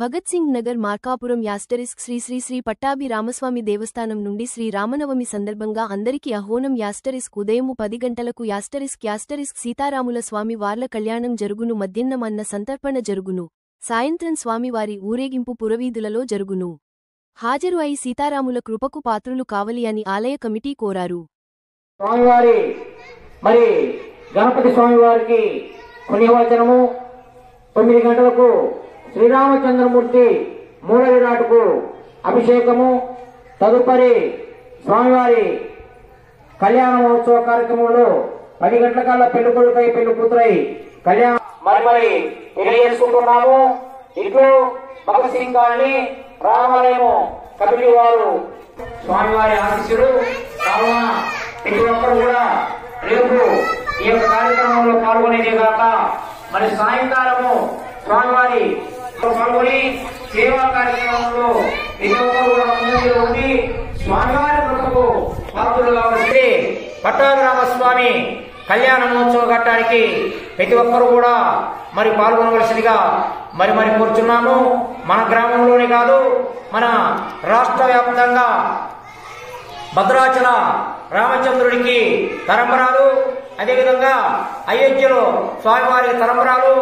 Bhagat Singh Nagar Markapuram asterisk Shri Shri Shri Pattabhi Ramaswamy దేవస్థానం నుండి శ్రీ రామనవమి సందర్భంగా అందరికీ ఆహ్వానం. యాస్టరిస్క్ ఉదయము 10 గంటలకు యాస్టరిస్క్ సీతారాముల స్వామి వార్ల కళ్యాణం జరుగును. మధ్యాహ్నం అన్న సంతర్పణ జరుగును. సాయంత్రం స్వామివారి ఊరేగింపు పురవీధులలో జరుగును. హాజరు అయి సీతారాముల కృపకు పాత్రులు కావలి అని ఆలయ కమిటీ కోరారు. స్వామివారి మరి గణపతి స్వామివారికి పుణ్యవచనము 9 గంటలకు శ్రీరామచంద్రమూర్తి మూల విరాట్కు అభిషేకము, తదుపరి స్వామివారి కళ్యాణ మహోత్సవ కార్యక్రమంలో 10 గంటలకల్లా పెళ్లి కొడుకై పెళ్లి కూతురై కళ్యాణం మరి తెలియజేసుకుంటున్నాము. ఇట్లు భగత్ సింగ్ గారిని రామాలయము కమిటీ వారు స్వామివారి ఆశీస్సులు కావున ప్రతి ఒక్కరు కూడా రేపు ఈ యొక్క కార్యక్రమంలో పాల్గొనేదే కాక మరి సాయంకాలము స్వామివారి పాల్గొని సేవా కార్యక్రమంలో ప్రతి ఒక్కరు కూడా ముందులో ఉండి స్వామివారి కృపకు పాత్రులు కావాల్సి పట్టాభిరామస్వామి కళ్యాణ మహోత్సవ ఘట్టానికి ప్రతి ఒక్కరు కూడా మరి పాల్గొనవలసిందిగా మరి కోరుచున్నాము. మన గ్రామంలోనే కాదు, మన రాష్ట్ర వ్యాప్తంగా భద్రాచల రామచంద్రుడికి తరంబరాలు, అదేవిధంగా అయోధ్యలో స్వామివారికి తరంబరాలు.